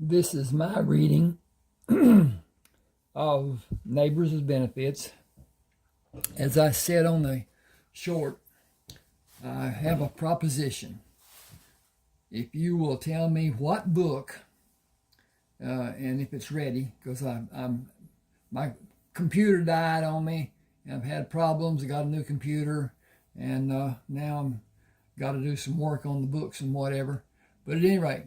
This is my reading of Neighbors with Benefits. As I said on the short, I have a proposition. If you will tell me what book, and if it's ready, because my computer died on me, and I've had problems. I got a new computer, and now I'm got to do some work on the books and whatever. But at any rate,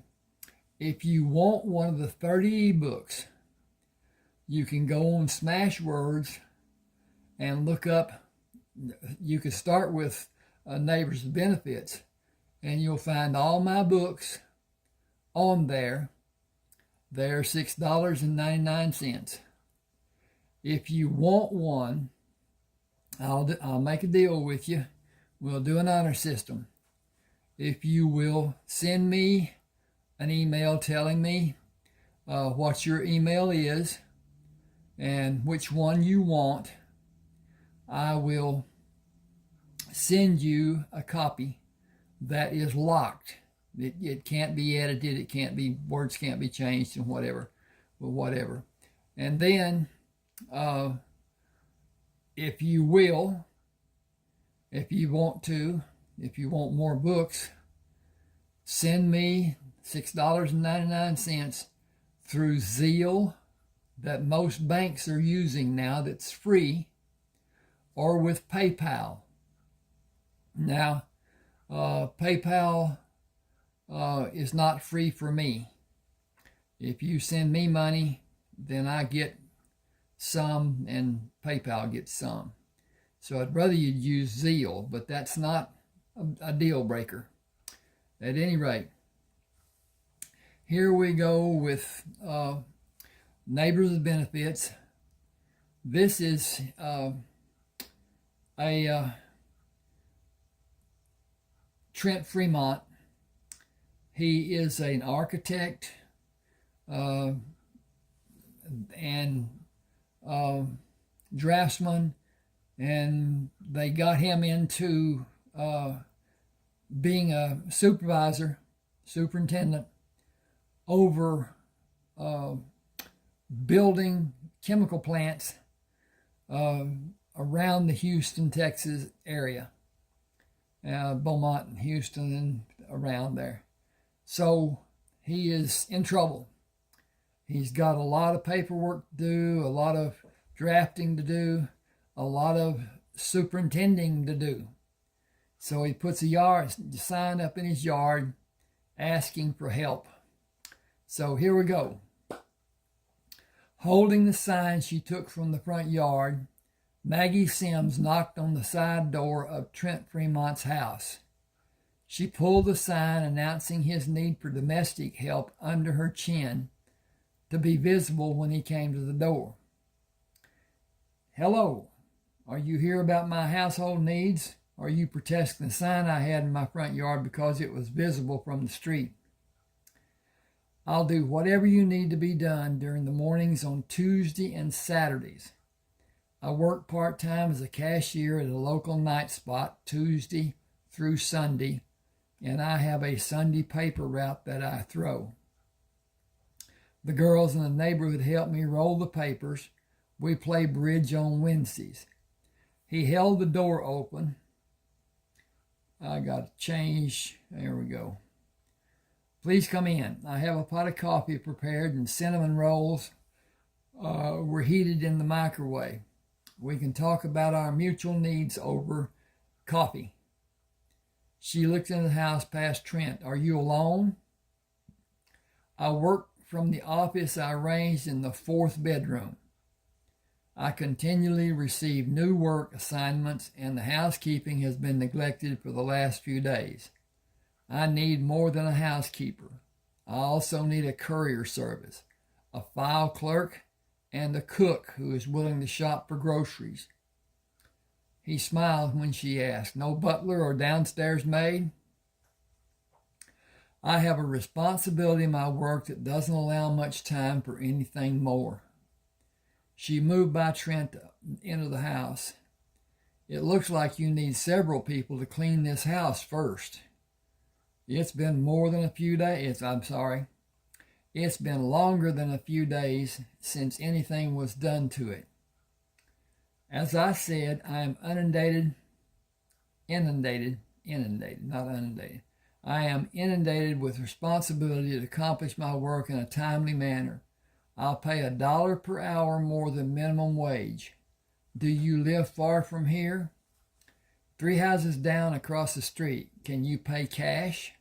if you want one of the 30 ebooks, you can go on Smashwords and look up. You can start with Neighbors with Benefits, and you'll find all my books on there. They're $6.99. If you want one, I'll make a deal with you. We'll do an honor system. If you will send me an email telling me what your email is and which one you want, I will send you a copy that is locked. It can't be edited. It can't be, words can't be changed and whatever, but whatever. And then, if you will, if you want more books, send me $6.99 through Zeal, that most banks are using now, that's free, or with PayPal. Now, PayPal is not free for me. If you send me money, then I get some and PayPal gets some. So I'd rather you'd use Zeal, but that's not a deal breaker. At any rate, here we go with Neighbors with Benefits. This is Trent Fremont. He is an architect and draftsman, and they got him into being a superintendent over building chemical plants around the Houston, Texas area, Beaumont and Houston and around there. So he is in trouble. He's got a lot of paperwork to do, a lot of drafting to do, a lot of superintending to do. So he puts a sign up in his yard asking for help. So here we go. Holding the sign she took from the front yard, Maggie Sims knocked on the side door of Trent Fremont's house. She pulled the sign announcing his need for domestic help under her chin to be visible when he came to the door. Hello, are you here about my household needs? Or are you protesting the sign I had in my front yard because it was visible from the street? I'll do whatever you need to be done during the mornings on Tuesday and Saturdays. I work part-time as a cashier at a local night spot Tuesday through Sunday, and I have a Sunday paper route that I throw. The girls in the neighborhood help me roll the papers. We play bridge on Wednesdays. He held the door open. I got to change. There we go. Please come in. I have a pot of coffee prepared and cinnamon rolls were heated in the microwave. We can talk about our mutual needs over coffee. She looked in the house past Trent. Are you alone? I work from the office I arranged in the 4th bedroom. I continually receive new work assignments, and the housekeeping has been neglected for the last few days. I need more than a housekeeper. I also need a courier service, a file clerk, and a cook who is willing to shop for groceries. He smiled when she asked, no butler or downstairs maid? I have a responsibility in my work that doesn't allow much time for anything more. She moved by Trent into the house. It looks like you need several people to clean this house first. It's been more than a few days. It's been longer than a few days since anything was done to it. As I said, I am inundated, not inundated. I am inundated with responsibility to accomplish my work in a timely manner. I'll pay $1 per hour more than minimum wage. Do you live far from here? 3 houses down across the street. Can you pay cash?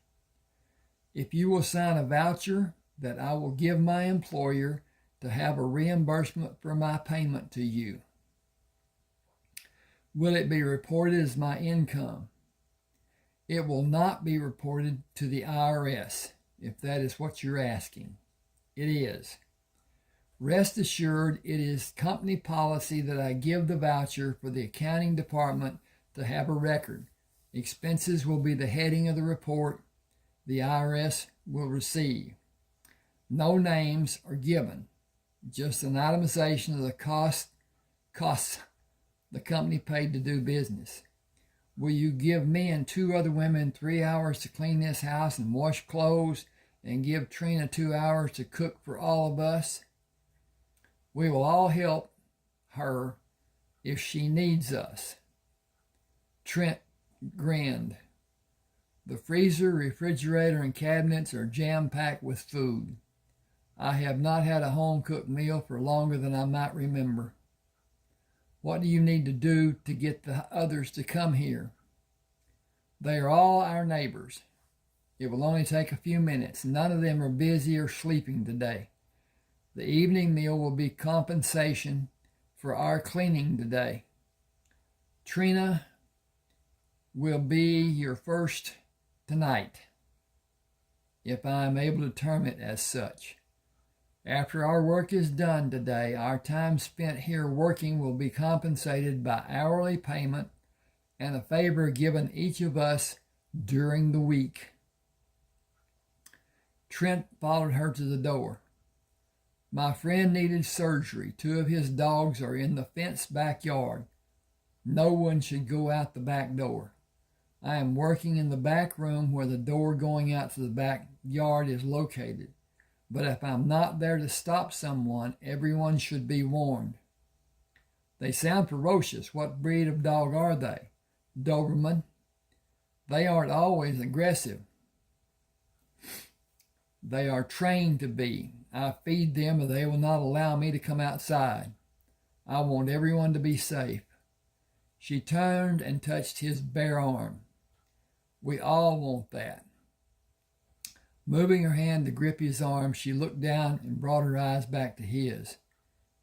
If you will sign a voucher that I will give my employer to have a reimbursement for my payment to you. Will it be reported as my income? It will not be reported to the IRS, if that is what you're asking. It is. Rest assured, it is company policy that I give the voucher for the accounting department to have a record. Expenses will be the heading of the report the IRS will receive. No names are given, just an itemization of the costs the company paid to do business. Will you give me and 2 other women 3 hours to clean this house and wash clothes and give Trina 2 hours to cook for all of us? We will all help her if she needs us. Trent grinned. The freezer, refrigerator, and cabinets are jam-packed with food. I have not had a home-cooked meal for longer than I might remember. What do you need to do to get the others to come here? They are all our neighbors. It will only take a few minutes. None of them are busy or sleeping today. The evening meal will be compensation for our cleaning today. Trina will be your first tonight, if I am able to term it as such. After our work is done today, our time spent here working will be compensated by hourly payment and a favor given each of us during the week. Trent followed her to the door. My friend needed surgery. 2 of his dogs are in the fenced backyard. No one should go out the back door. I am working in the back room where the door going out to the backyard is located. But if I'm not there to stop someone, everyone should be warned. They sound ferocious. What breed of dog are they? Doberman. They aren't always aggressive. They are trained to be. I feed them, or they will not allow me to come outside. I want everyone to be safe. She turned and touched his bare arm. We all want that. Moving her hand to grip his arm, she looked down and brought her eyes back to his.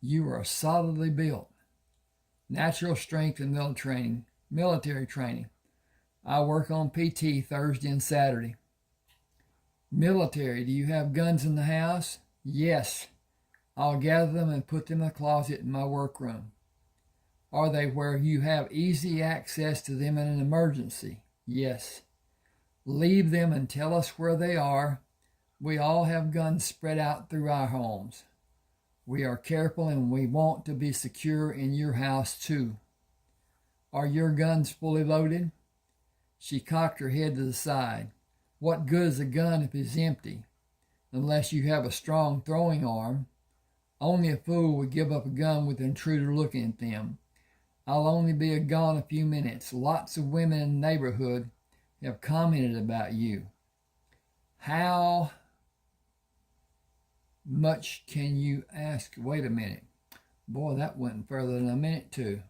You are solidly built. Natural strength and military training. I work on PT Thursday and Saturday. Military, do you have guns in the house? Yes. I'll gather them and put them in a closet in my workroom. Are they where you have easy access to them in an emergency? Yes. Leave them and tell us where they are. We all have guns spread out through our homes. We are careful and we want to be secure in your house too. Are your guns fully loaded? She cocked her head to the side. What good is a gun if it's empty? Unless you have a strong throwing arm. Only a fool would give up a gun with an intruder looking at them. I'll only be gone a few minutes. Lots of women in the neighborhood have commented about you. How much can you ask? Wait a minute. Boy, that went further than a minute too.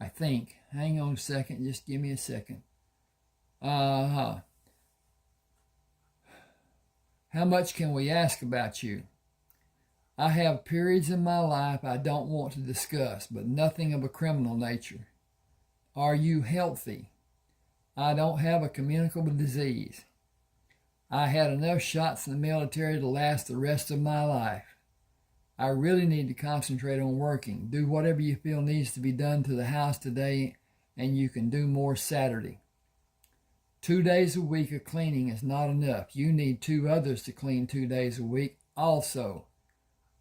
I think. Hang on a second. Just give me a second. How much can we ask about you? I have periods in my life I don't want to discuss, but nothing of a criminal nature. Are you healthy? I don't have a communicable disease. I had enough shots in the military to last the rest of my life. I really need to concentrate on working. Do whatever you feel needs to be done to the house today, and you can do more Saturday. 2 days a week of cleaning is not enough. You need 2 others to clean 2 days a week also.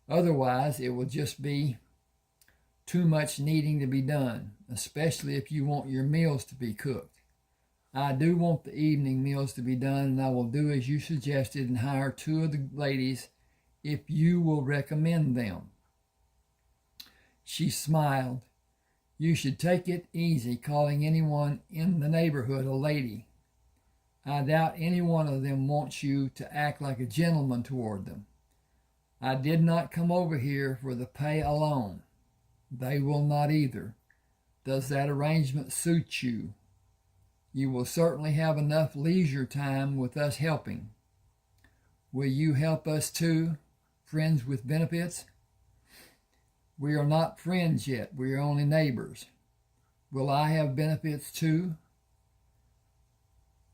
Otherwise, it will just be too much needing to be done, especially if you want your meals to be cooked. I do want the evening meals to be done, and I will do as you suggested and hire 2 of the ladies if you will recommend them. She smiled. You should take it easy calling anyone in the neighborhood a lady. I doubt any one of them wants you to act like a gentleman toward them. I did not come over here for the pay alone. They will not either. Does that arrangement suit you? You will certainly have enough leisure time with us helping. Will you help us too, friends with benefits? We are not friends yet. We are only neighbors. Will I have benefits too?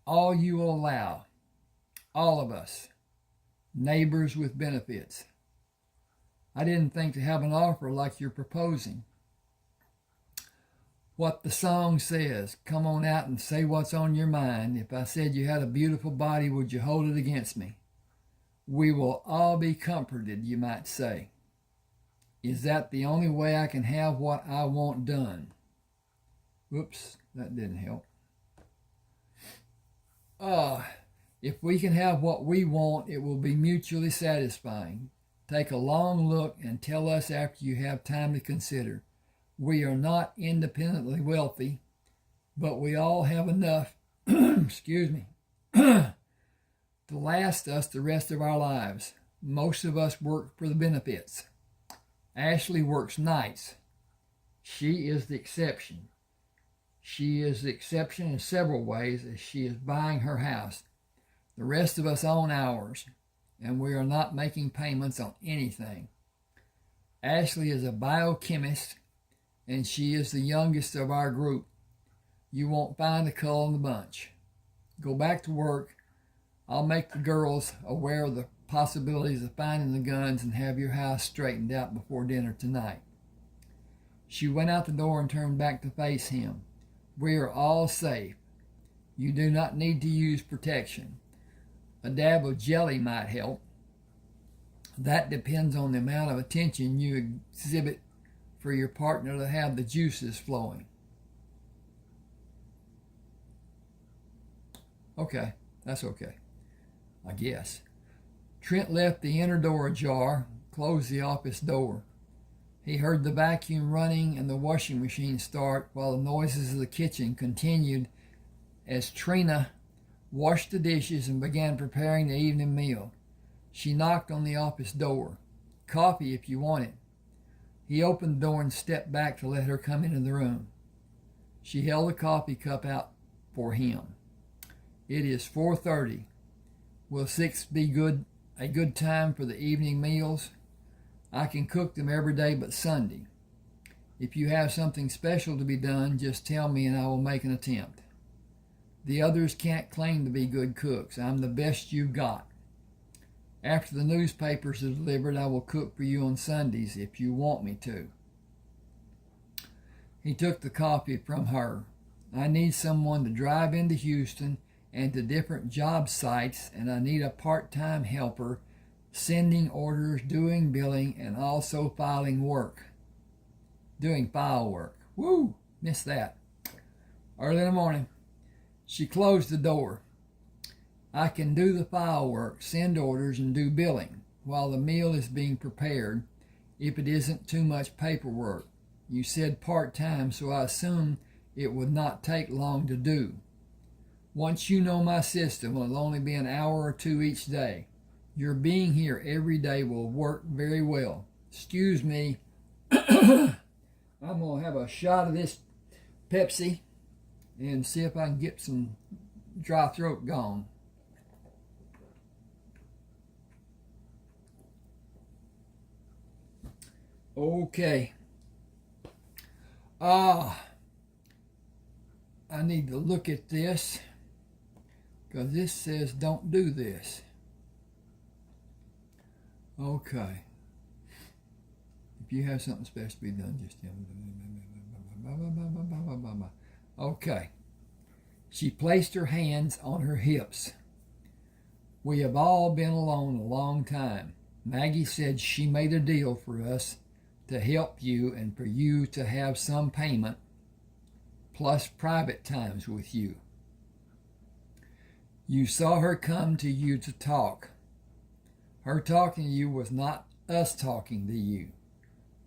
All you will allow. All of us. Neighbors with benefits. I didn't think to have an offer like you're proposing. What the song says, come on out and say what's on your mind. If I said you had a beautiful body, would you hold it against me? We will all be comforted, you might say. Is that the only way I can have what I want done? Whoops, that didn't help. If we can have what we want, it will be mutually satisfying. Take a long look and tell us after you have time to consider. We are not independently wealthy, but we all have enough, excuse me, to last us the rest of our lives. Most of us work for the benefits. Ashley works nights. She is the exception. She is the exception in several ways as she is buying her house. The rest of us own ours, and we are not making payments on anything. Ashley is a biochemist, and she is the youngest of our group. You won't find a cull in the bunch. Go back to work. I'll make the girls aware of the possibilities of finding the guns and have your house straightened out before dinner tonight. She went out the door and turned back to face him. We are all safe. You do not need to use protection. A dab of jelly might help. That depends on the amount of attention you exhibit for your partner to have the juices flowing. Okay, that's okay, I guess. Trent left the inner door ajar, closed the office door. He heard the vacuum running and the washing machine start while the noises of the kitchen continued as Trina washed the dishes and began preparing the evening meal. She knocked on the office door. Coffee if you want it. He opened the door and stepped back to let her come into the room. She held the coffee cup out for him. It is 4:30. Will 6 be a good time for the evening meals? I can cook them every day but Sunday. If you have something special to be done, just tell me and I will make an attempt. The others can't claim to be good cooks. I'm the best you've got. After the newspapers are delivered, I will cook for you on Sundays if you want me to. He took the coffee from her. I need someone to drive into Houston and to different job sites, and I need a part-time helper sending orders, doing billing, and also filing work. Doing file work. Woo! Missed that. Early in the morning. She closed the door. I can do the file work, send orders, and do billing while the meal is being prepared if it isn't too much paperwork. You said part-time, so I assume it would not take long to do. Once you know my system, it'll only be an hour or 2 each day. Your being here every day will work very well. Excuse me. I'm going to have a shot of this Pepsi and see if I can get some dry throat gone. Okay. I need to look at this because this says don't do this. Okay. If you have something special to be done, just tell me. Okay. She placed her hands on her hips. We have all been alone a long time. Maggie said she made a deal for us to help you and for you to have some payment plus private times with you. You saw her come to you to talk. Her talking to you was not us talking to you.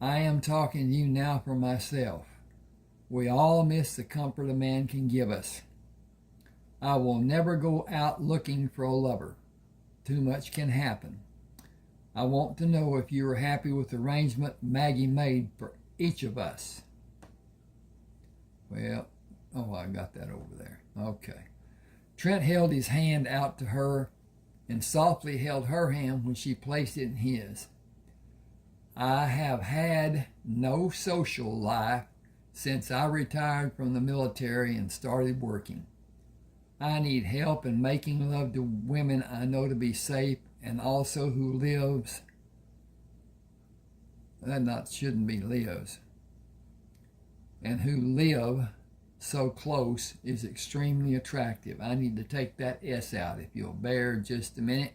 I am talking to you now for myself. We all miss the comfort a man can give us. I will never go out looking for a lover. Too much can happen. I want to know if you are happy with the arrangement Maggie made for each of us. Well, I got that over there. Okay. Trent held his hand out to her and softly held her hand when she placed it in his. I have had no social life since I retired from the military and started working. I need help in making love to women I know to be safe and also who lives, shouldn't be lives, and who live so close is extremely attractive. I need to take that S out if you'll bear just a minute.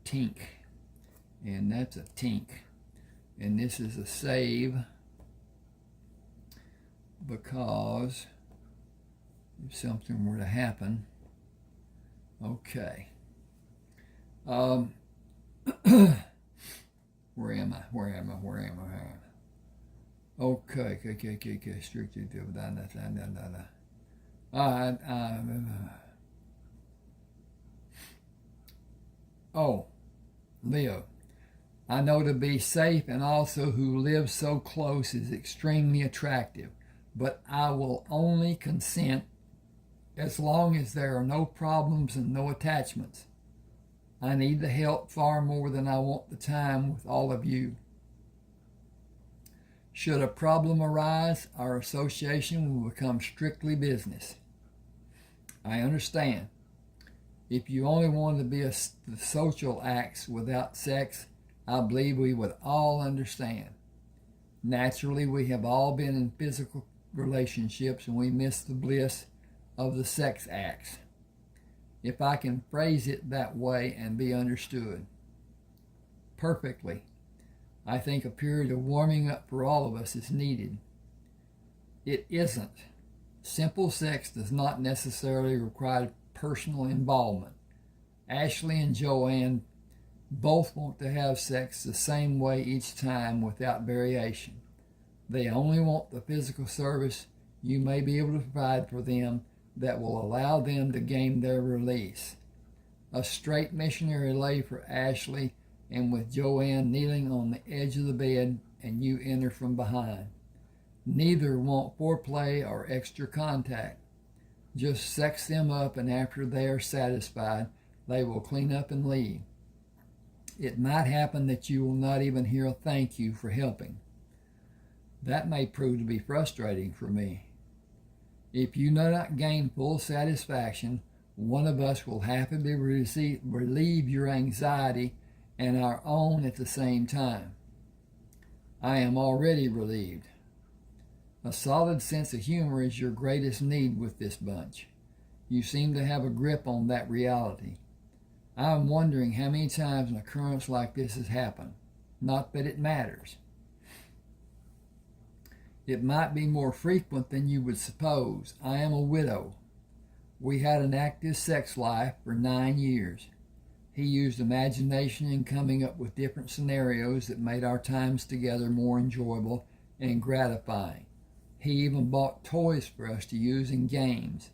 Tink. And that's a tink. And this is a save because if something were to happen. Okay. Where am I? Okay. Strictly. Leo. I know to be safe and also who lives so close is extremely attractive, but I will only consent as long as there are no problems and no attachments. I need the help far more than I want the time with all of you. Should a problem arise, our association will become strictly business. I understand. If you only wanted to be the social acts without sex, I believe we would all understand. Naturally, we have all been in physical relationships and we miss the bliss of the sex acts, if I can phrase it that way and be understood. Perfectly. I think a period of warming up for all of us is needed. It isn't. Simple sex does not necessarily require personal involvement. Ashley and Joanne both want to have sex the same way each time without variation. They only want the physical service you may be able to provide for them that will allow them to gain their release. A straight missionary lay for Ashley, and with Joanne kneeling on the edge of the bed and you enter from behind. Neither want foreplay or extra contact. Just sex them up, and after they are satisfied, they will clean up and leave. It might happen that you will not even hear a thank you for helping. That may prove to be frustrating for me. If you do not gain full satisfaction, one of us will happily relieve your anxiety and our own at the same time. I am already relieved. A solid sense of humor is your greatest need with this bunch. You seem to have a grip on that reality. I am wondering how many times an occurrence like this has happened. Not that it matters. It might be more frequent than you would suppose. I am a widow. We had an active sex life for 9 years. He used imagination in coming up with different scenarios that made our times together more enjoyable and gratifying. He even bought toys for us to use in games.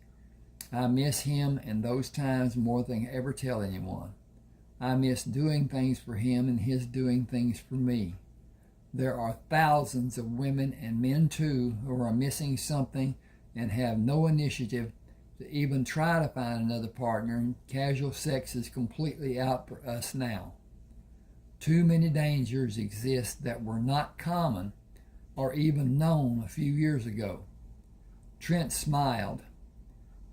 I miss him and those times more than I ever tell anyone. I miss doing things for him and his doing things for me. There are thousands of women and men too who are missing something and have no initiative to even try to find another partner, and casual sex is completely out for us now. Too many dangers exist that were not common or even known a few years ago. Trent smiled.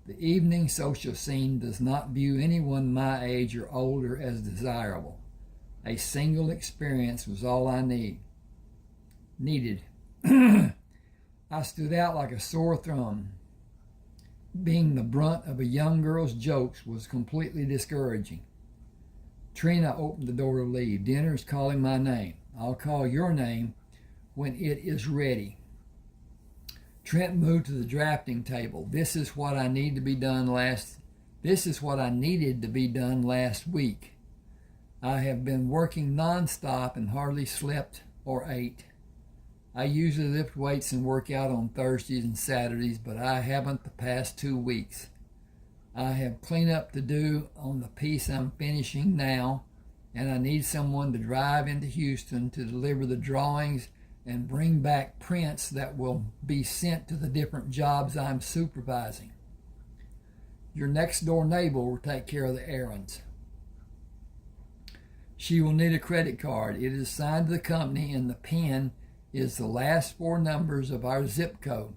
The evening social scene does not view anyone my age or older as desirable. A single experience was all I needed. I stood out like a sore thumb. Being the brunt of a young girl's jokes was completely discouraging. Trina opened the door to leave. Dinner's calling my name. I'll call your name when it is ready. Trent moved to the drafting table. This is what I need to be done last This is what I needed to be done last week. I have been working nonstop and hardly slept or ate. I usually lift weights and work out on Thursdays and Saturdays, but I haven't the past 2 weeks. I have cleanup to do on the piece I'm finishing now, and I need someone to drive into Houston to deliver the drawings and bring back prints that will be sent to the different jobs I'm supervising. Your next door neighbor will take care of the errands. She will need a credit card. It is assigned to the company, and the PIN is the last 4 numbers of our zip code.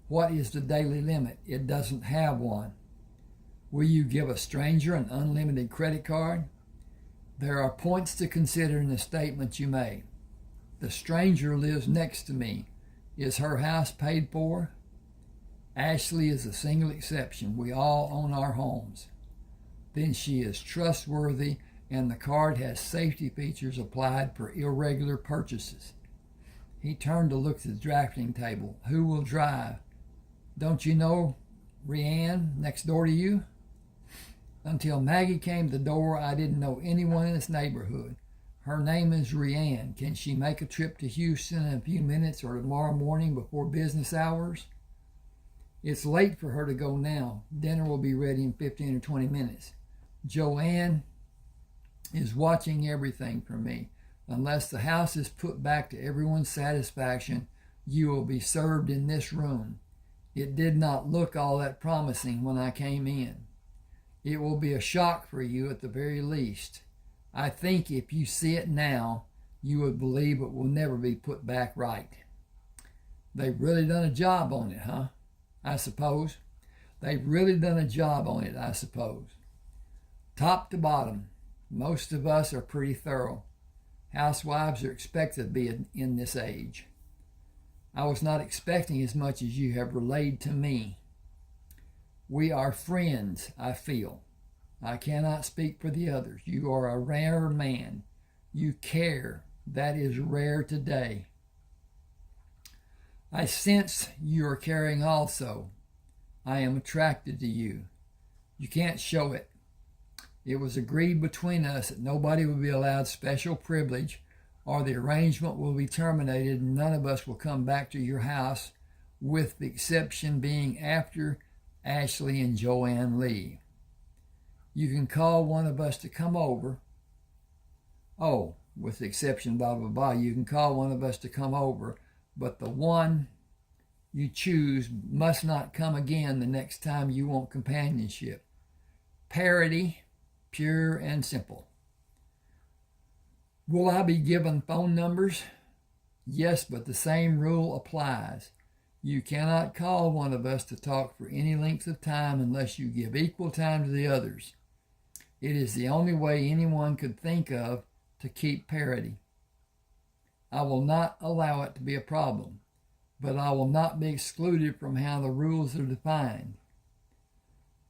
What is the daily limit? It doesn't have one. Will you give a stranger an unlimited credit card? There are points to consider in the statement you made. The stranger lives next to me. Is her house paid for? Ashley is a single exception. We all own our homes. Then she is trustworthy, and the card has safety features applied for irregular purchases. He turned to look at the drafting table. Who will drive? Don't you know Rianne next door to you? Until Maggie came to the door, I didn't know anyone in this neighborhood. Her name is Rianne. Can she make a trip to Houston in a few minutes or tomorrow morning before business hours? It's late for her to go now. Dinner will be ready in 15 or 20 minutes. Joanne is watching everything for me. Unless the house is put back to everyone's satisfaction, you will be served in this room. It did not look all that promising when I came in. It will be a shock for you at the very least. I think if you see it now, you would believe it will never be put back right. They've really done a job on it, huh? I suppose. They've really done a job on it, I suppose. Top to bottom, most of us are pretty thorough. Housewives are expected to be in this age. I was not expecting as much as you have relayed to me. We are friends, I feel. I cannot speak for the others. You are a rare man. You care. That is rare today. I sense you are caring also. I am attracted to you. You can't show it. It was agreed between us that nobody will be allowed special privilege, or the arrangement will be terminated and none of us will come back to your house, with the exception being after Ashley and Joanne leave. You can call one of us to come over. Oh, with the exception blah, blah, blah. You can call one of us to come over, but the one you choose must not come again the next time you want companionship. Parity, pure and simple. Will I be given phone numbers? Yes, but the same rule applies. You cannot call one of us to talk for any length of time unless you give equal time to the others. It is the only way anyone could think of to keep parity. I will not allow it to be a problem, but I will not be excluded from how the rules are defined.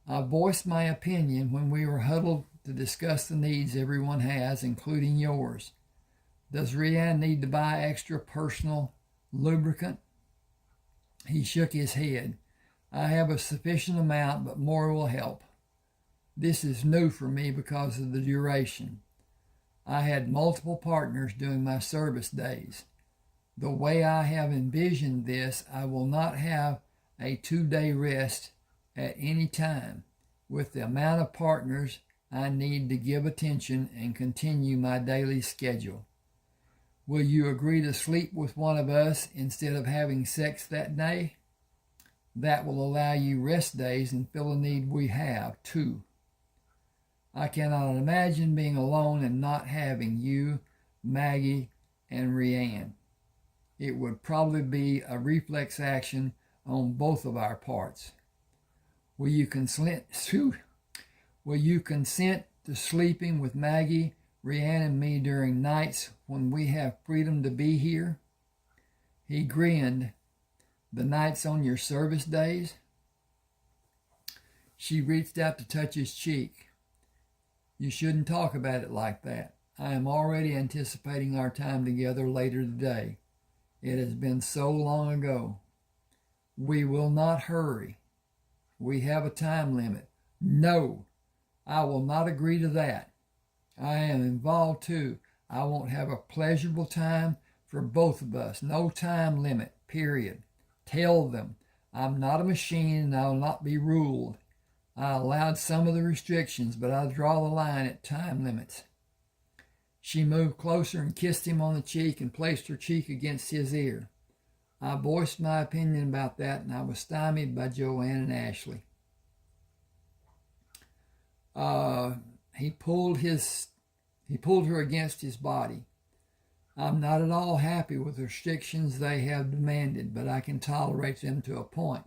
I voiced my opinion when we were huddled to discuss the needs everyone has, including yours. Does Rianne need to buy extra personal lubricant? He shook his head. I have a sufficient amount, but more will help. This is new for me because of the duration. I had multiple partners during my service days. The way I have envisioned this, I will not have a 2-day rest at any time. With the amount of partners, I need to give attention and continue my daily schedule. Will you agree to sleep with one of us instead of having sex that day? That will allow you rest days and fill a need we have, too. I cannot imagine being alone and not having you, Maggie, and Rianne. It would probably be a reflex action on both of our parts. Will you consent to sleeping with Maggie, Rianne, and me during nights when we have freedom to be here? He grinned. The nights on your service days? She reached out to touch his cheek. You shouldn't talk about it like that. I am already anticipating our time together later today. It has been so long ago. We will not hurry. We have a time limit. No, I will not agree to that. I am involved too. I won't have a pleasurable time for both of us. No time limit, period. Tell them I'm not a machine and I will not be ruled. I allowed some of the restrictions, but I draw the line at time limits. She moved closer and kissed him on the cheek and placed her cheek against his ear. I voiced my opinion about that, and I was stymied by Joanne and Ashley. He pulled her against his body. I'm not at all happy with the restrictions they have demanded, but I can tolerate them to a point.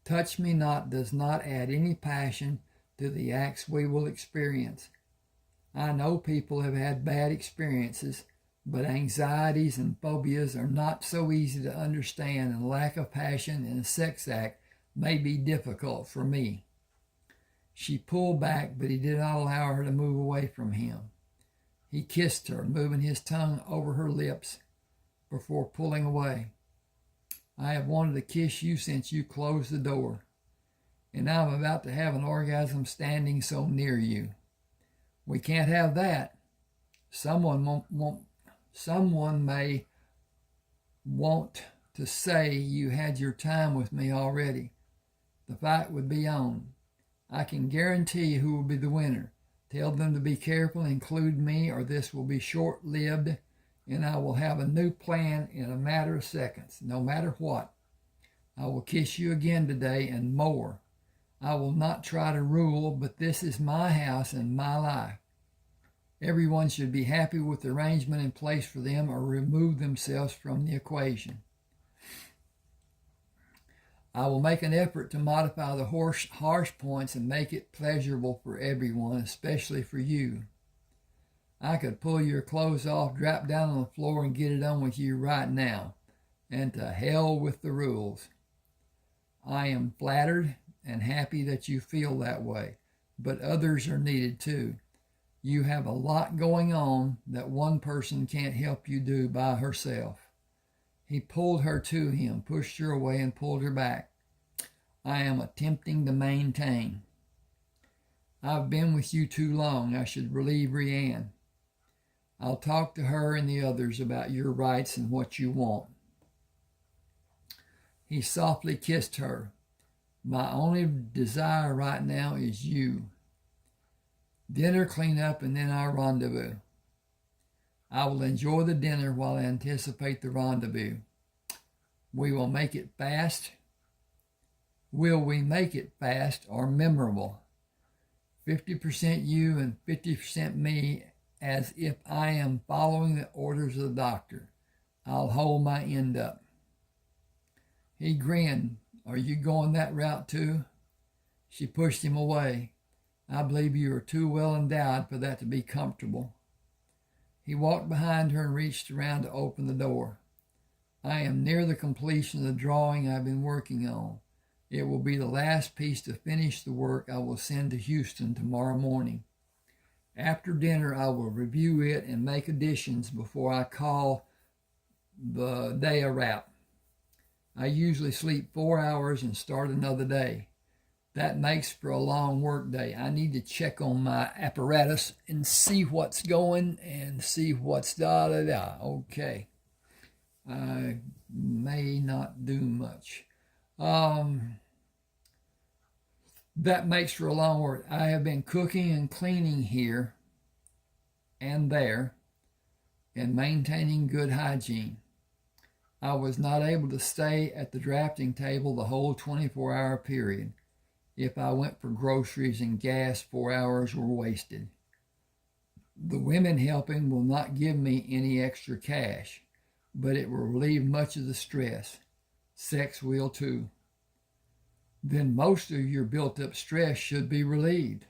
Touch me not does not add any passion to the acts we will experience. I know people have had bad experiences, but anxieties and phobias are not so easy to understand, and lack of passion in a sex act may be difficult for me. She pulled back, but he did not allow her to move away from him. He kissed her, moving his tongue over her lips before pulling away. I have wanted to kiss you since you closed the door, and I'm about to have an orgasm standing so near you. We can't have that. Someone may want to say you had your time with me already. The fight would be on. I can guarantee who will be the winner. Tell them to be careful, include me, or this will be short-lived, and I will have a new plan in a matter of seconds, no matter what. I will kiss you again today and more. I will not try to rule, but this is my house and my life. Everyone should be happy with the arrangement in place for them or remove themselves from the equation. I will make an effort to modify the harsh points and make it pleasurable for everyone, especially for you. I could pull your clothes off, drop down on the floor, and get it on with you right now. And to hell with the rules. I am flattered and happy that you feel that way, but others are needed too. You have a lot going on that one person can't help you do by herself. He pulled her to him, pushed her away, and pulled her back. I am attempting to maintain. I've been with you too long. I should relieve Rianne. I'll talk to her and the others about your rights and what you want. He softly kissed her. My only desire right now is you. Dinner cleanup and then our rendezvous. I will enjoy the dinner while I anticipate the rendezvous. We will make it fast. Will we make it fast or memorable? 50% you and 50% me, as if I am following the orders of the doctor. I'll hold my end up. He grinned. Are you going that route too? She pushed him away. I believe you are too well endowed for that to be comfortable. He walked behind her and reached around to open the door. I am near the completion of the drawing I've been working on. It will be the last piece to finish the work I will send to Houston tomorrow morning. After dinner, I will review it and make additions before I call the day a wrap. I usually sleep 4 hours and start another day. That makes for a long work day. I need to check on my apparatus and see what's going and see what's da-da-da. Okay. I may not do much. That makes for a long work. I have been cooking and cleaning here and there and maintaining good hygiene. I was not able to stay at the drafting table the whole 24-hour period. If I went for groceries and gas, 4 hours were wasted. The women helping will not give me any extra cash, but it will relieve much of the stress. Sex will too. Then most of your built-up stress should be relieved.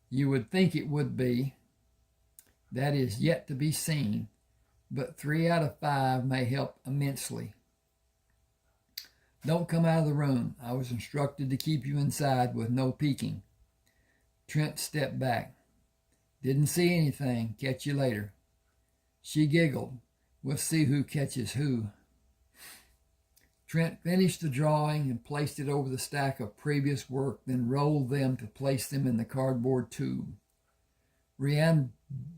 You would think it would be. That is yet to be seen, but 3 out of 5 may help immensely. Don't come out of the room. I was instructed to keep you inside with no peeking. Trent stepped back. Didn't see anything. Catch you later. She giggled. We'll see who catches who. Trent finished the drawing and placed it over the stack of previous work, then rolled them to place them in the cardboard tube. Rianne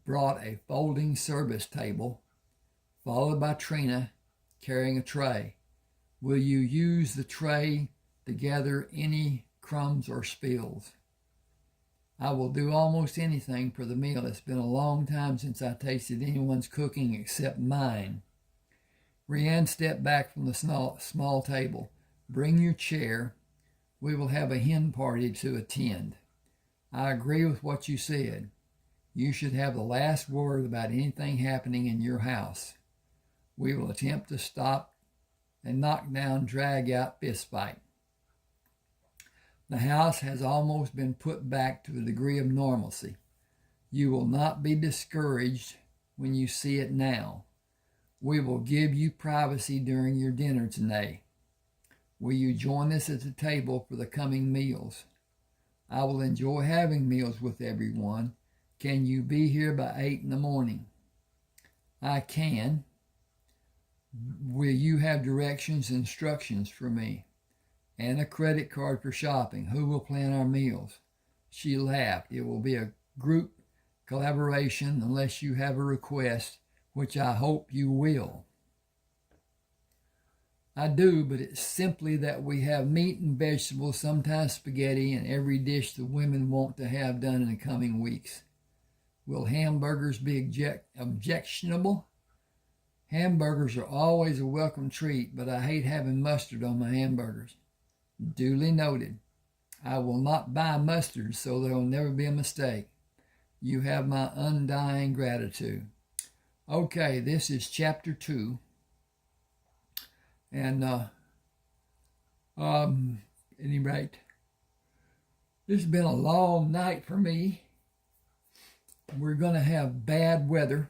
brought a folding service table, followed by Trina carrying a tray. Will you use the tray to gather any crumbs or spills? I will do almost anything for the meal. It's been a long time since I tasted anyone's cooking except mine. Rianne stepped back from the small table. Bring your chair. We will have a hen party to attend. I agree with what you said. You should have the last word about anything happening in your house. We will attempt to stop a knockdown, drag-out fistfight. The house has almost been put back to a degree of normalcy. You will not be discouraged when you see it now. We will give you privacy during your dinner tonight. Will you join us at the table for the coming meals? I will enjoy having meals with everyone. Can you be here by 8 in the morning? I can. Will you have directions and instructions for me? And a credit card for shopping. Who will plan our meals? She laughed. It will be a group collaboration unless you have a request, which I hope you will. I do, but it's simply that we have meat and vegetables, sometimes spaghetti, and every dish the women want to have done in the coming weeks. Will hamburgers be objectionable? Hamburgers are always a welcome treat, but I hate having mustard on my hamburgers. Duly noted. I will not buy mustard, so there will never be a mistake. You have my undying gratitude. Okay, this is chapter 2. And, at any rate, this has been a long night for me. We're going to have bad weather,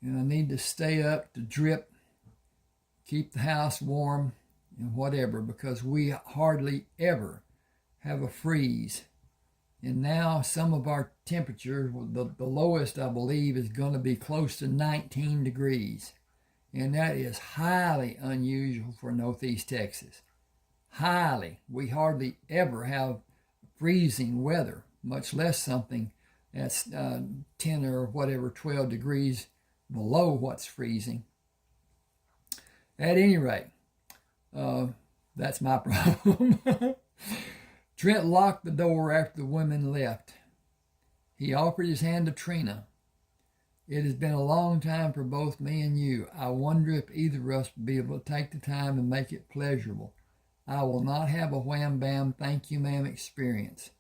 and I need to stay up to drip, keep the house warm, and whatever, because we hardly ever have a freeze. And now some of our temperatures, the lowest I believe is going to be close to 19 degrees. And that is highly unusual for Northeast Texas. Highly. We hardly ever have freezing weather, much less something that's 10 or whatever, 12 degrees below what's freezing. At any rate, that's my problem. Trent locked the door after the women left. He offered his hand to Trina. It has been a long time for both me and you. I wonder if either of us will be able to take the time and make it pleasurable. I will not have a wham bam thank you ma'am experience.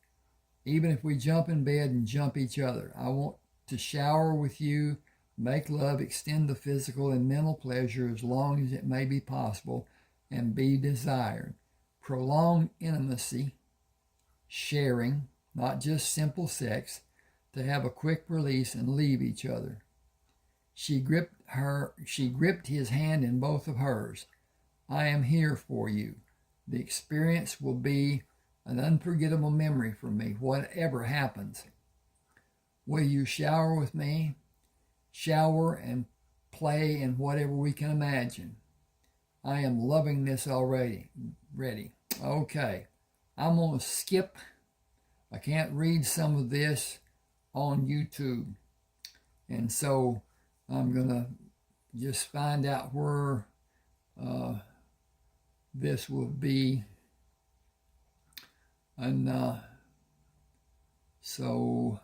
Even if we jump in bed and jump each other. I want to shower with you, make love, extend the physical and mental pleasure as long as it may be possible and be desired. Prolonged intimacy, sharing, not just simple sex, to have a quick release and leave each other. She gripped his hand in both of hers. I am here for you. The experience will be an unforgettable memory for me, whatever happens. Will you shower with me? Shower and play and whatever we can imagine. I am loving this already. Ready. Okay. I'm going to skip. I can't read some of this on YouTube. And so I'm going to just find out where this will be. And so,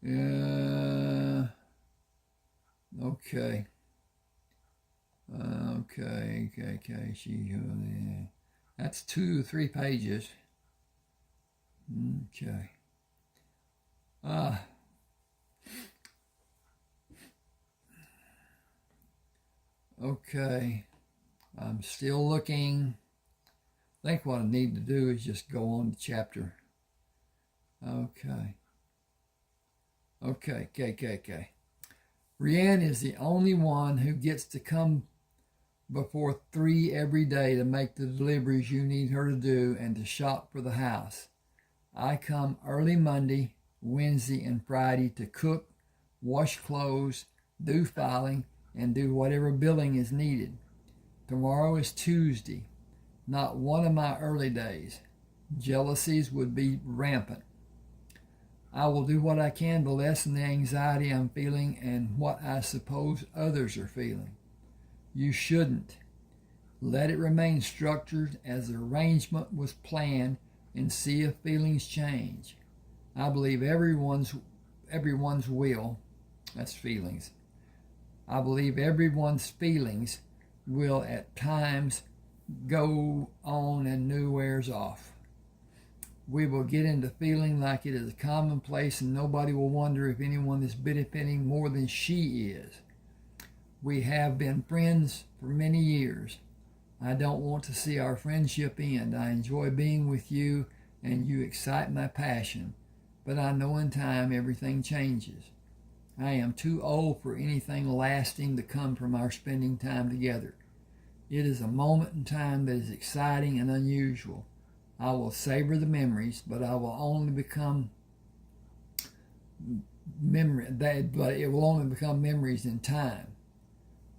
yeah, okay. Okay. That's 2 or 3 pages. Okay. Okay. I'm still looking. I think what I need to do is just go on to chapter. Okay. Rianne is the only one who gets to come before 3 every day to make the deliveries you need her to do and to shop for the house. I come early Monday, Wednesday, and Friday to cook, wash clothes, do filing, and do whatever billing is needed. Tomorrow is Tuesday, not one of my early days. Jealousies would be rampant. I will do what I can to lessen the anxiety I'm feeling and what I suppose others are feeling. You shouldn't. Let it remain structured as the arrangement was planned and see if feelings change. I believe everyone's will, that's feelings. I believe everyone's feelings will at times go on and new wears off. We will get into feeling like it is commonplace and nobody will wonder if anyone is benefiting more than she is. We have been friends for many years. I don't want to see our friendship end. I enjoy being with you and you excite my passion, but I know in time everything changes. I am too old for anything lasting to come from our spending time together. It is a moment in time that is exciting and unusual. I will savor the memories, but it will only become memories in time.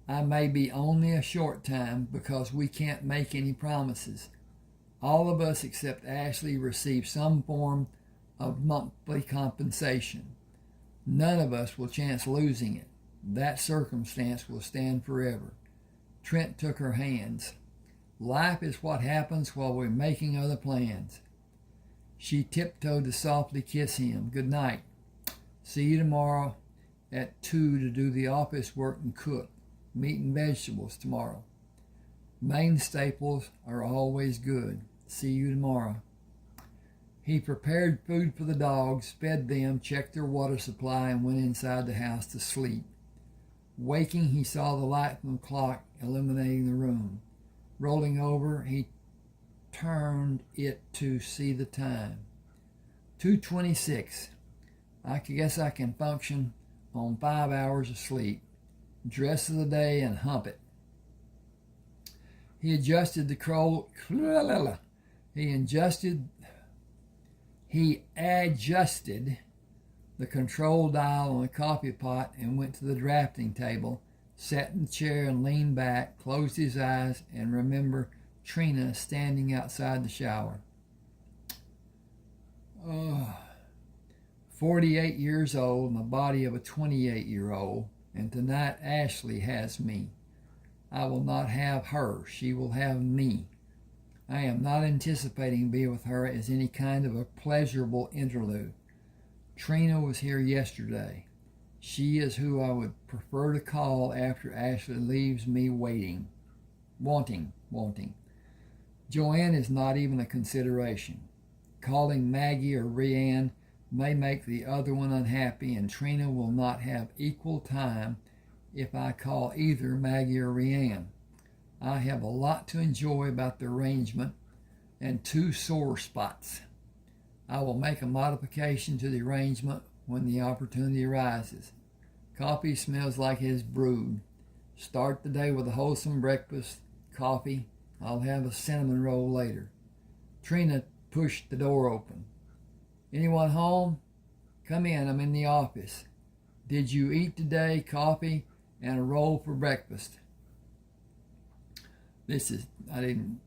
I may be only a short time because we can't make any promises. All of us except Ashley receive some form of monthly compensation. None of us will chance losing it. That circumstance will stand forever. Trent took her hands. Life is what happens while we're making other plans. She tiptoed to softly kiss him. Good night. See you tomorrow at 2 to do the office work and cook. Meat and vegetables tomorrow. Main staples are always good. See you tomorrow. He prepared food for the dogs, fed them, checked their water supply, and went inside the house to sleep. Waking, he saw the light from the clock illuminating the room. Rolling over, he turned it to see the time. 2:26. I guess I can function on 5 hours of sleep. Dress of the day and hump it. He adjusted the control dial on the coffee pot and went to the drafting table, sat in the chair and leaned back, closed his eyes, and remembered Trina standing outside the shower. 48 years old, the body of a 28-year-old, and tonight Ashley has me. I will not have her. She will have me. I am not anticipating being with her as any kind of a pleasurable interlude. Trina was here yesterday. She is who I would prefer to call after Ashley leaves me wanting. Joanne is not even a consideration. Calling Maggie or Rianne may make the other one unhappy, and Trina will not have equal time if I call either Maggie or Rianne. I have a lot to enjoy about the arrangement and 2 sore spots. I will make a modification to the arrangement when the opportunity arises. Coffee smells like it is brewed. Start the day with a wholesome breakfast, coffee. I'll have a cinnamon roll later. Trina pushed the door open. Anyone home? Come in, I'm in the office. Did you eat today? Coffee and a roll for breakfast. I didn't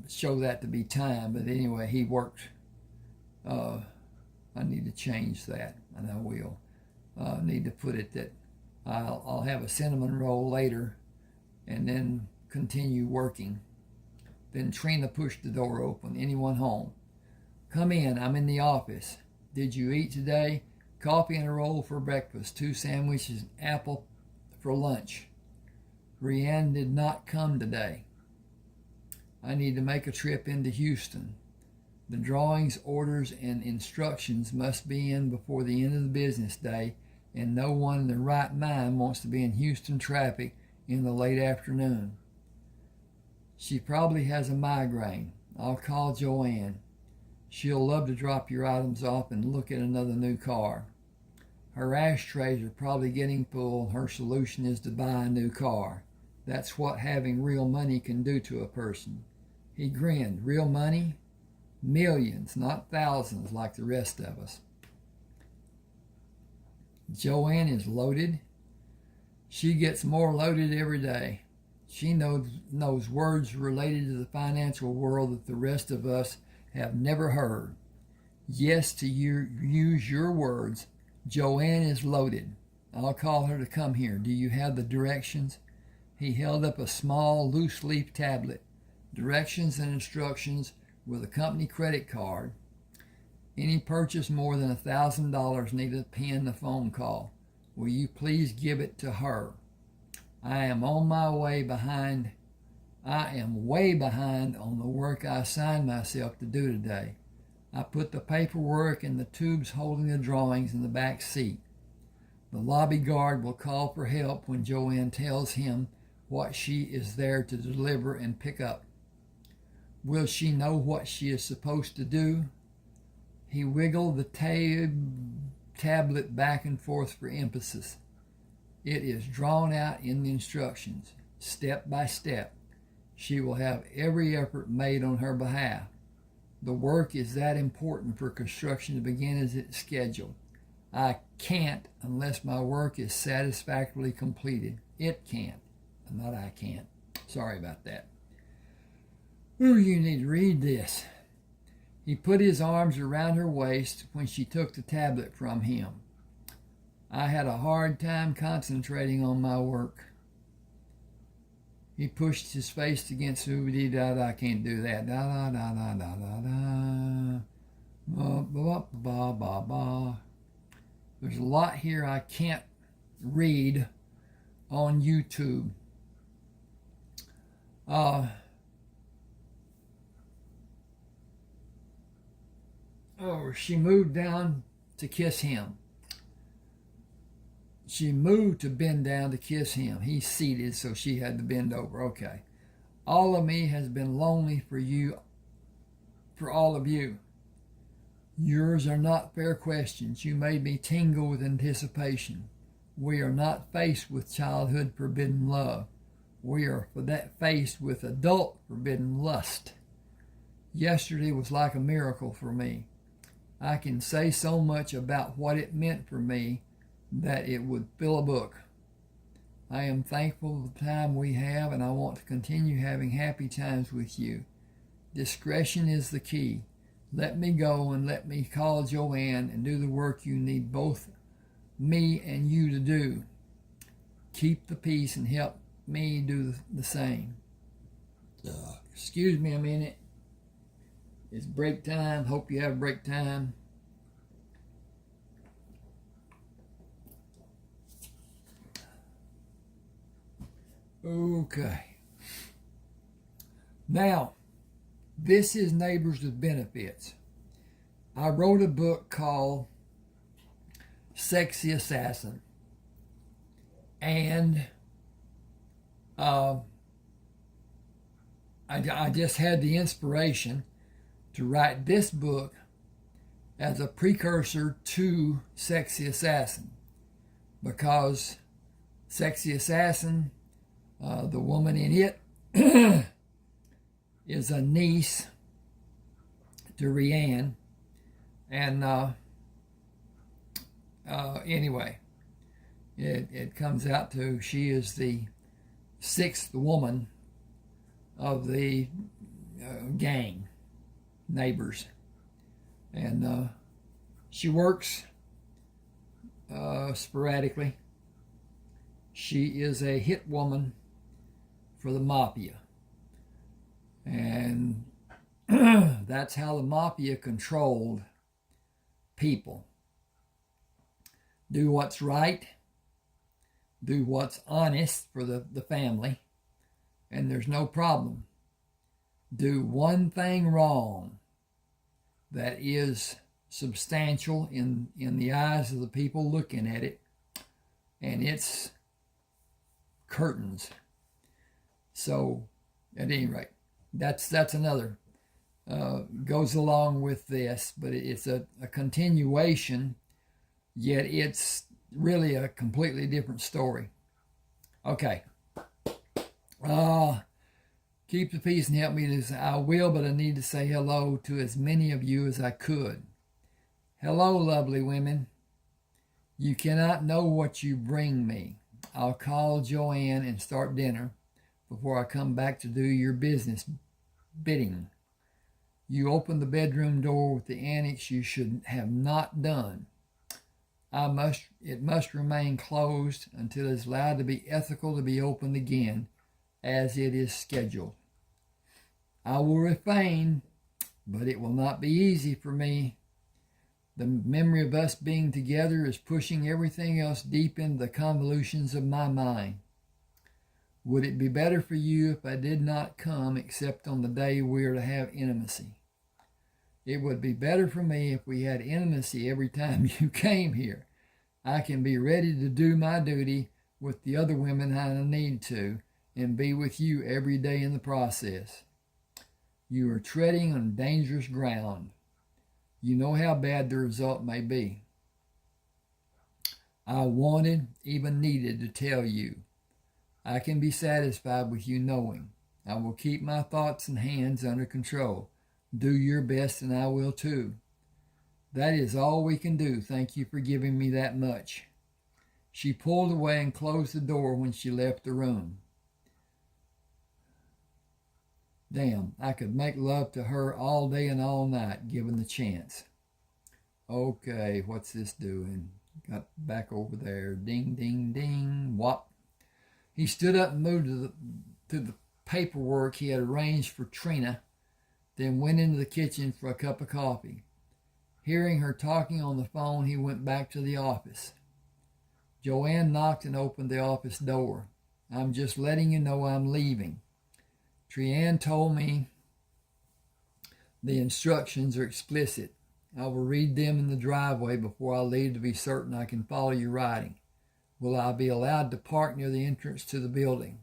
show that to be time, but anyway, he worked. I need to change that, and I will. Need to put it that I'll have a cinnamon roll later and then continue working. Then Trina pushed the door open. Anyone home? Come in, I'm in the office. Did you eat today? Coffee and a roll for breakfast, 2 sandwiches, and apple for lunch. Rianne did not come today. I need to make a trip into Houston. The drawings, orders, and instructions must be in before the end of the business day, and no one in their right mind wants to be in Houston traffic in the late afternoon. She probably has a migraine. I'll call Joanne. She'll love to drop your items off and look at another new car. Her ashtrays are probably getting full. Her solution is to buy a new car. That's what having real money can do to a person. He grinned. Real money? Millions, not thousands like the rest of us. Joanne is loaded. She gets more loaded every day. She knows words related to the financial world that the rest of us have never heard. Yes, to use your words, Joanne is loaded. I'll call her to come here. Do you have the directions? He held up a small, loose-leaf tablet. Directions and instructions with a company credit card. Any purchase more than $1,000 needed a pen a phone call. Will you please give it to her? I am way behind on the work I assigned myself to do today. I put the paperwork and the tubes holding the drawings in the back seat. The lobby guard will call for help when Joanne tells him what she is there to deliver and pick up. Will she know what she is supposed to do? He wiggled the tablet back and forth for emphasis. It is drawn out in the instructions, step by step. She will have every effort made on her behalf. The work is that important for construction to begin as it's scheduled. I can't unless my work is satisfactorily completed. It can't, not I can't. Sorry about that. Ooh, you need to read this. He put his arms around her waist when she took the tablet from him. I had a hard time concentrating on my work. He pushed his face against da-da. I can't do that. Da-da-da-da-da-da-da. Ba-ba-ba-ba-ba. There's a lot here I can't read on YouTube. She moved down to kiss him. She moved to bend down to kiss him. He's seated, so she had to bend over. Okay. All of me has been lonely for you, for all of you. Yours are not fair questions. You made me tingle with anticipation. We are not faced with childhood forbidden love. We are faced with adult forbidden lust. Yesterday was like a miracle for me. I can say so much about what it meant for me that it would fill a book. I am thankful for the time we have, and I want to continue having happy times with you. Discretion is the key. Let me go and let me call Joanne and do the work you need both me and you to do. Keep the peace and help me do the same. Excuse me a minute. It's break time. Hope you have break time. Okay. Now, this is Neighbors with Benefits. I wrote a book called Sexy Assassin. And I just had the inspiration to write this book as a precursor to Sexy Assassin, because Sexy Assassin, the woman in it, is a niece to Rianne, and anyway, it comes out to she is the sixth woman of the gang, Neighbors, and she works sporadically. She is a hit woman for the mafia, and that's how the mafia controlled people. Do what's right, do what's honest for the family, and there's no problem. Do one thing wrong that is substantial in the eyes of the people looking at it, and it's curtains. So, at any rate, that's another, goes along with this, but it's a continuation, yet it's really a completely different story. Okay. Keep the peace and help me to say, I will, but I need to say hello to as many of you as I could. Hello, lovely women. You cannot know what you bring me. I'll call Joanne and start dinner before I come back to do your business bidding. You opened the bedroom door with the annex you should have not done. It must remain closed until it is allowed to be ethical to be opened again, as it is scheduled. I will refrain, but it will not be easy for me. The memory of us being together is pushing everything else deep into the convolutions of my mind. Would it be better for you if I did not come except on the day we are to have intimacy? It would be better for me if we had intimacy every time you came here. I can be ready to do my duty with the other women I need to, and be with you every day in the process. You are treading on dangerous ground. You know how bad the result may be. I wanted, even needed, to tell you. I can be satisfied with you knowing. I will keep my thoughts and hands under control. Do your best and I will too. That is all we can do. Thank you for giving me that much. She pulled away and closed the door when she left the room. Damn, I could make love to her all day and all night, given the chance. Okay, what's this doing? Got back over there. Ding, ding, ding. Whop. He stood up and moved to the paperwork he had arranged for Trina, then went into the kitchen for a cup of coffee. Hearing her talking on the phone, he went back to the office. Joanne knocked and opened the office door. I'm just letting you know I'm leaving. Trent told me the instructions are explicit. I will read them in the driveway before I leave to be certain I can follow your writing. Will I be allowed to park near the entrance to the building?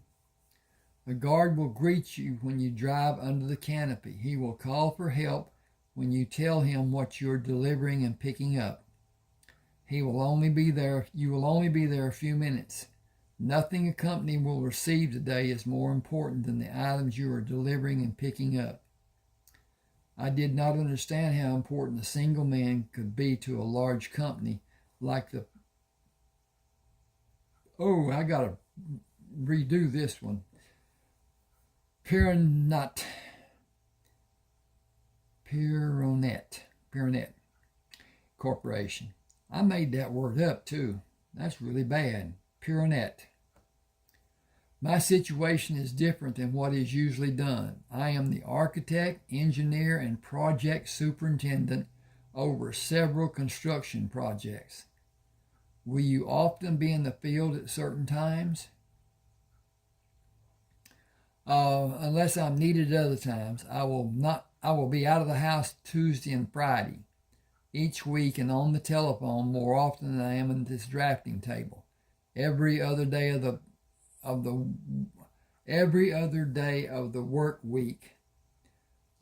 A guard will greet you when you drive under the canopy. He will call for help when you tell him what you're delivering and picking up. You will only be there a few minutes. Nothing a company will receive today is more important than the items you are delivering and picking up. I did not understand how important a single man could be to a large company like the... Oh, I got to redo this one. Pironet Corporation. I made that word up too. That's really bad. Pironet. My situation is different than what is usually done. I am the architect, engineer, and project superintendent over several construction projects. Will you often be in the field at certain times? Unless I'm needed at other times. I will be out of the house Tuesday and Friday each week and on the telephone more often than I am at this drafting table. Every other day of the work week.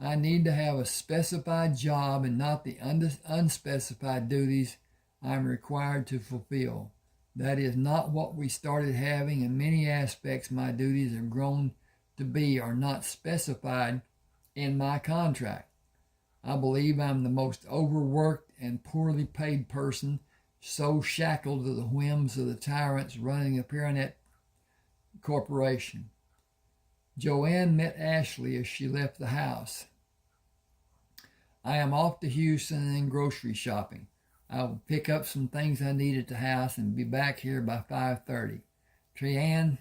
I need to have a specified job and not the unspecified duties I'm required to fulfill. That is not what we started having. In many aspects, my duties have grown to be are not specified in my contract. I believe I'm the most overworked and poorly paid person, so shackled to the whims of the tyrants running the Pironet Corporation. Joanne met Ashley as she left the house. I am off to Houston and grocery shopping. I will pick up some things I need at the house and be back here by 5:30. Trent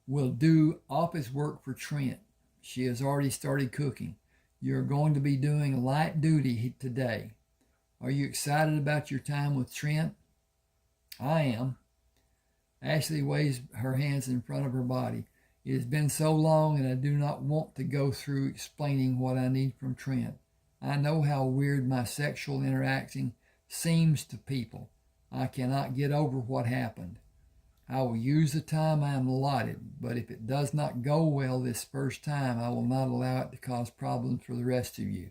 will do office work for Trent. She has already started cooking. You're going to be doing light duty today. Are you excited about your time with Trent? I am. Ashley waves her hands in front of her body. It has been so long and I do not want to go through explaining what I need from Trent. I know how weird my sexual interacting seems to people. I cannot get over what happened. I will use the time I am allotted, but if it does not go well this first time, I will not allow it to cause problems for the rest of you.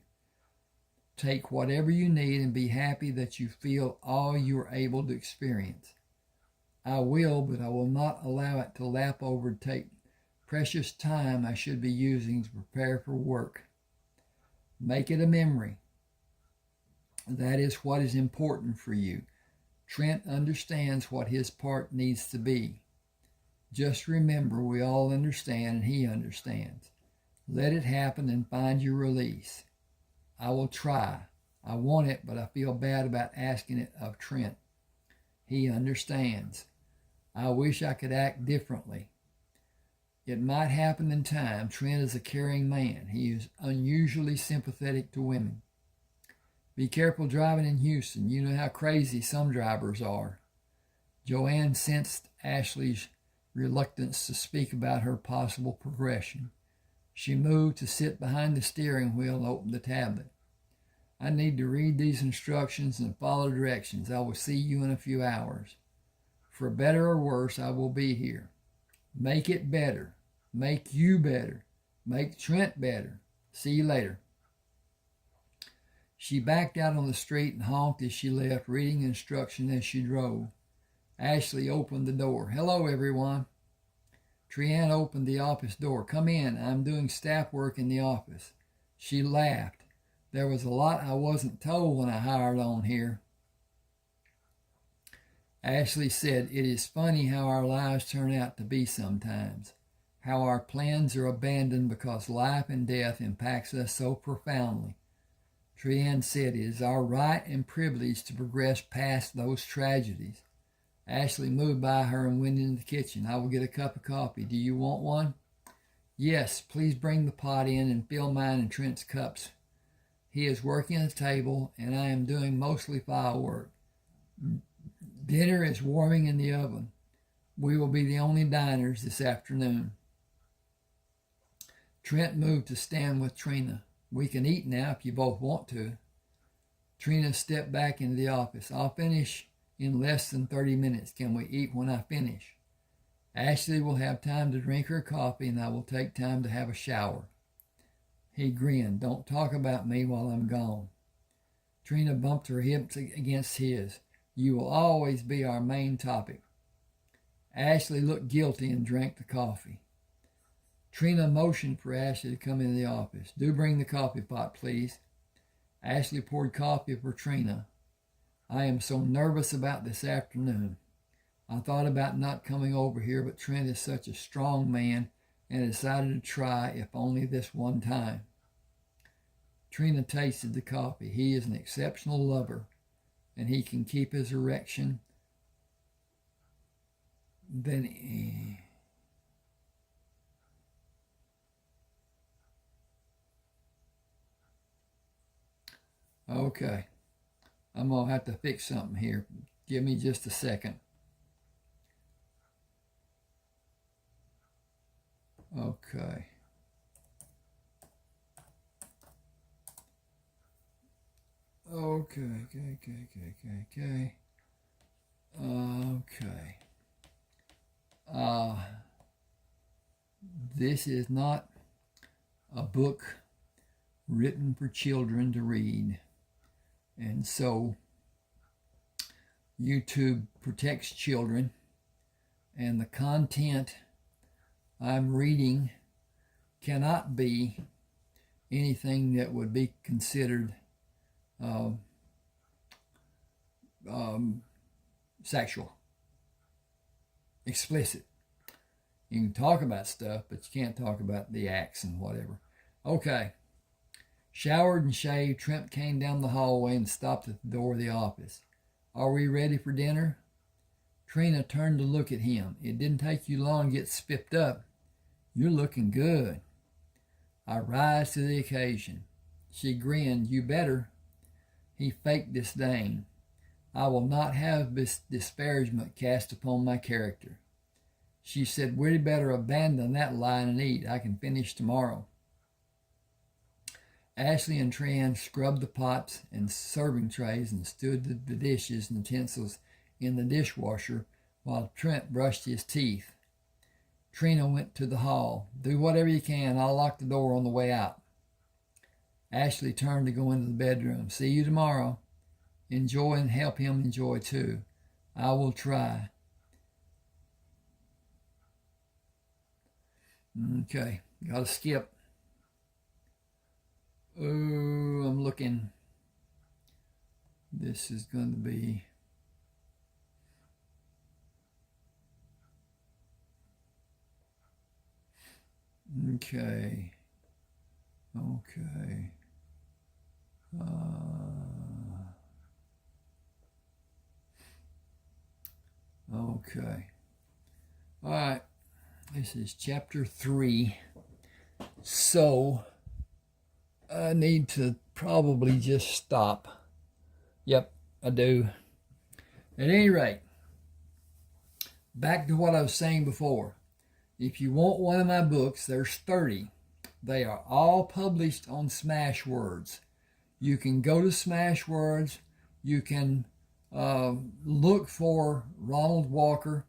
Take whatever you need and be happy that you feel all you are able to experience. I will, but I will not allow it to lap over and take precious time I should be using to prepare for work. Make it a memory. That is what is important for you. Trent understands what his part needs to be. Just remember, we all understand and he understands. Let it happen and find your release. I will try. I want it, but I feel bad about asking it of Trent. He understands. I wish I could act differently. It might happen in time. Trent is a caring man. He is unusually sympathetic to women. Be careful driving in Houston. You know how crazy some drivers are. Joanne sensed Ashley's reluctance to speak about her possible progression. She moved to sit behind the steering wheel and opened the tablet. I need to read these instructions and follow directions. I will see you in a few hours. For better or worse, I will be here. Make it better. Make you better. Make Trent better. See you later. She backed out on the street and honked as she left, reading instructions as she drove. Ashley opened the door. Hello, everyone. Trent opened the office door. Come in. I'm doing staff work in the office. She laughed. There was a lot I wasn't told when I hired on here. Ashley said, it is funny how our lives turn out to be sometimes. How our plans are abandoned because life and death impacts us so profoundly. Trent said, it is our right and privilege to progress past those tragedies. Ashley moved by her and went into the kitchen. I will get a cup of coffee. Do you want one? Yes, please bring the pot in and fill mine and Trent's cups. He is working at the table, and I am doing mostly file work. Dinner is warming in the oven. We will be the only diners this afternoon. Trent moved to stand with Trina. We can eat now if you both want to. Trina stepped back into the office. I'll finish in less than 30 minutes. Can we eat when I finish? Ashley will have time to drink her coffee, and I will take time to have a shower. He grinned. Don't talk about me while I'm gone. Trina bumped her hips against his. You will always be our main topic. Ashley looked guilty and drank the coffee. Trina motioned for Ashley to come into the office. Do bring the coffee pot, please. Ashley poured coffee for Trina. I am so nervous about this afternoon. I thought about not coming over here, but Trent is such a strong man and decided to try, if only this one time. Trina tasted the coffee. He is an exceptional lover, and he can keep his erection. Okay, I'm going to have to fix something here. Give me just a second. Okay. Okay. This is not a book written for children to read. And so YouTube protects children, and the content I'm reading cannot be anything that would be considered sexual, explicit. You can talk about stuff, but you can't talk about the acts and whatever. Okay. Showered and shaved, Trent came down the hallway and stopped at the door of the office. Are we ready for dinner? Trina turned to look at him. It didn't take you long to get spiffed up. You're looking good. I rise to the occasion. She grinned. You better. He faked disdain. I will not have this disparagement cast upon my character. She said, we'd better abandon that line and eat. I can finish tomorrow. Ashley and Trent scrubbed the pots and serving trays and stood the dishes and utensils in the dishwasher while Trent brushed his teeth. Trina went to the hall. Do whatever you can. I'll lock the door on the way out. Ashley turned to go into the bedroom. See you tomorrow. Enjoy and help him enjoy too. I will try. Okay, gotta skip. Oh, I'm looking. This is going to be Okay. Okay. Okay. All right. This is chapter 3. So I need to probably just stop. Yep, I do. At any rate, back to what I was saying before. If you want one of my books, there's 30. They are all published on Smashwords. You can go to Smashwords. You can look for Ronald Walker.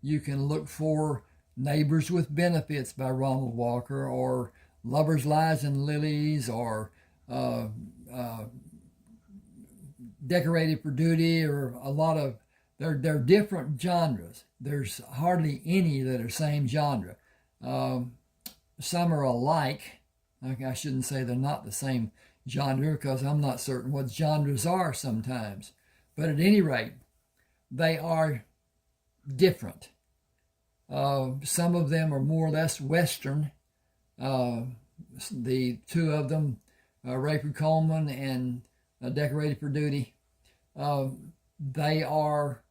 You can look for Neighbors with Benefits by Ronald Walker, or Lovers, Lies, and Lilies, or Decorated for Duty, or a lot of, they're different genres. There's hardly any that are same genre. Some are alike. I shouldn't say they're not the same genre, because I'm not certain what genres are sometimes. But at any rate, they are different. Some of them are more or less Western. The two of them, Rayford Coleman and Decorated for Duty, they are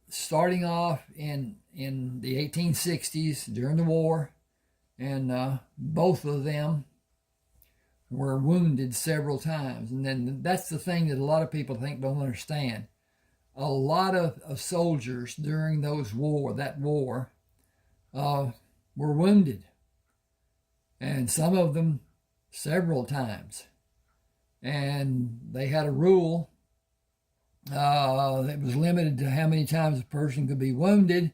starting off in the 1860s during the war, and both of them were wounded several times. And then that's the thing that a lot of people don't understand. A lot of soldiers during that war, were wounded, and some of them several times. And they had a rule that was limited to how many times a person could be wounded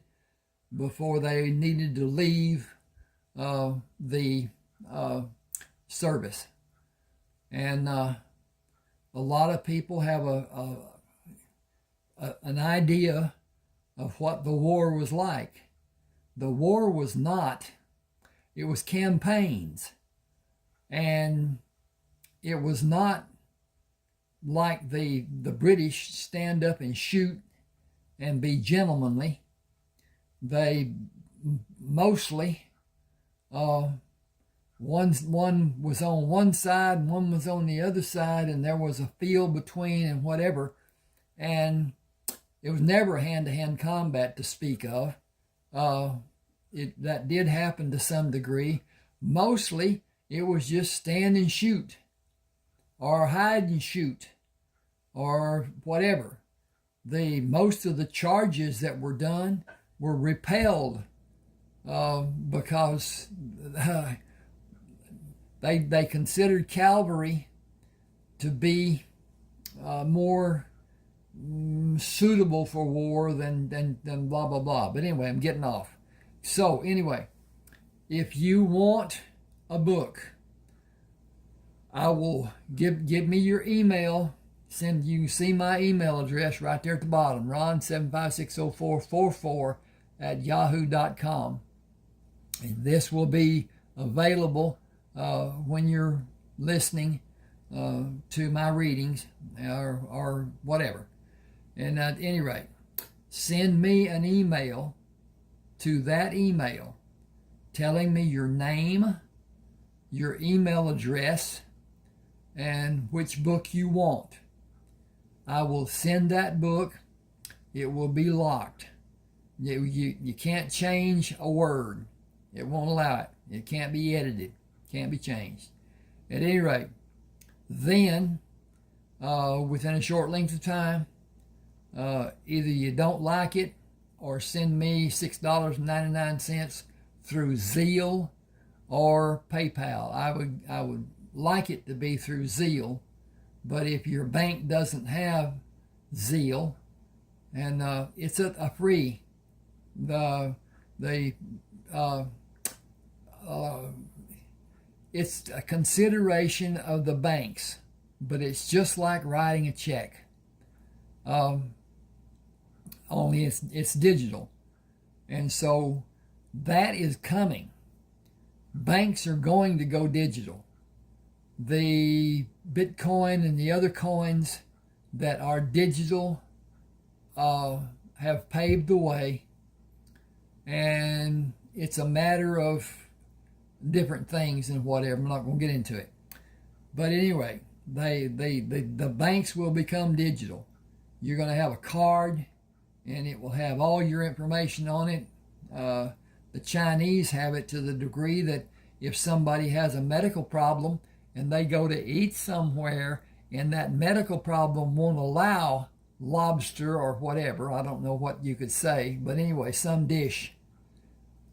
before they needed to leave the service. And a lot of people have an idea of what the war was like. The war was not. It was campaigns. And it was not like the British stand up and shoot and be gentlemanly. They mostly, one was on one side and one was on the other side, and there was a field between and whatever. And it was never hand-to-hand combat to speak of. That did happen to some degree. Mostly, it was just stand and shoot, or hide and shoot, or whatever. Most of the charges that were done were repelled because they considered cavalry to be more suitable for war than blah blah blah. But anyway, I'm getting off. So anyway, if you want a book, I will give me your email. You can see my email address right there at the bottom, ron7560444@yahoo.com. And this will be available when you're listening to my readings or whatever. And at any rate, send me an email to that email telling me your name, your email address, and which book you want. I will send that book. It will be locked. You can't change a word. It won't allow it. It can't be edited. Can't be changed. At any rate, then within a short length of time, either you don't like it or send me $6.99 through Zelle or PayPal. I would like it to be through Zelle, but if your bank doesn't have Zelle, and it's a free, it's a consideration of the banks, but it's just like writing a check. Only it's digital. And so that is coming. Banks are going to go digital. The Bitcoin and the other coins that are digital have paved the way, and it's a matter of different things and whatever. I'm not going to get into it. But anyway, the banks will become digital. You're going to have a card, and it will have all your information on it. The Chinese have it to the degree that if somebody has a medical problem and they go to eat somewhere and that medical problem won't allow lobster or whatever, I don't know what you could say, but anyway, some dish.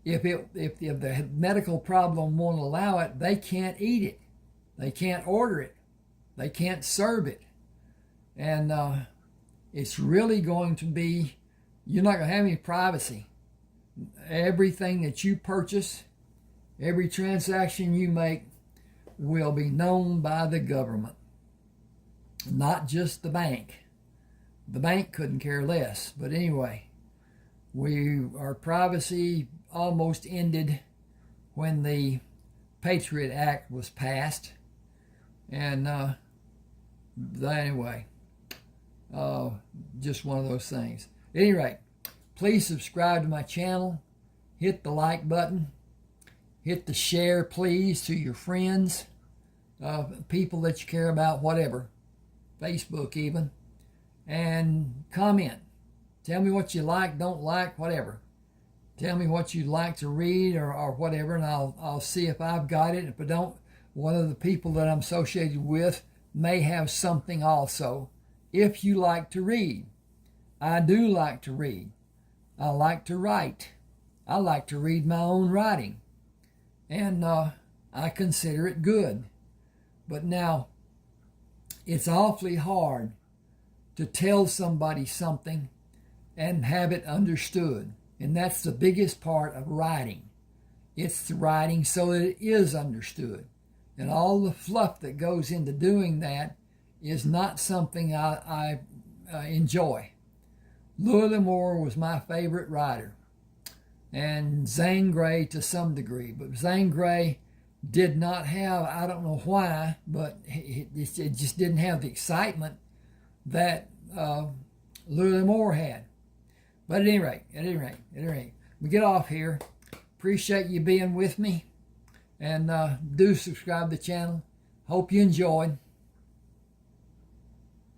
If the medical problem won't allow it, they can't eat it. They can't order it. They can't serve it. And it's really going to be, you're not going to have any privacy. Everything that you purchase, every transaction you make will be known by the government, not just the bank. The bank couldn't care less. But anyway, our privacy almost ended when the Patriot Act was passed. And anyway, just one of those things. At any rate, please subscribe to my channel. Hit the like button. Hit the share, please, to your friends, people that you care about, whatever. Facebook even. And comment. Tell me what you like, don't like, whatever. Tell me what you'd like to read or whatever, and I'll see if I've got it. If I don't, one of the people that I'm associated with may have something also. If you like to read. I do like to read. I like to write. I like to read my own writing. And I consider it good. But now, it's awfully hard to tell somebody something and have it understood. And that's the biggest part of writing. It's writing so that it is understood. And all the fluff that goes into doing that is not something I enjoy. Louis L'Amour was my favorite writer. And Zane Grey to some degree. But Zane Grey did not have, I don't know why, but it just didn't have the excitement that Louis L'Amour had. But at any rate, we get off here. Appreciate you being with me. And do subscribe to the channel. Hope you enjoyed.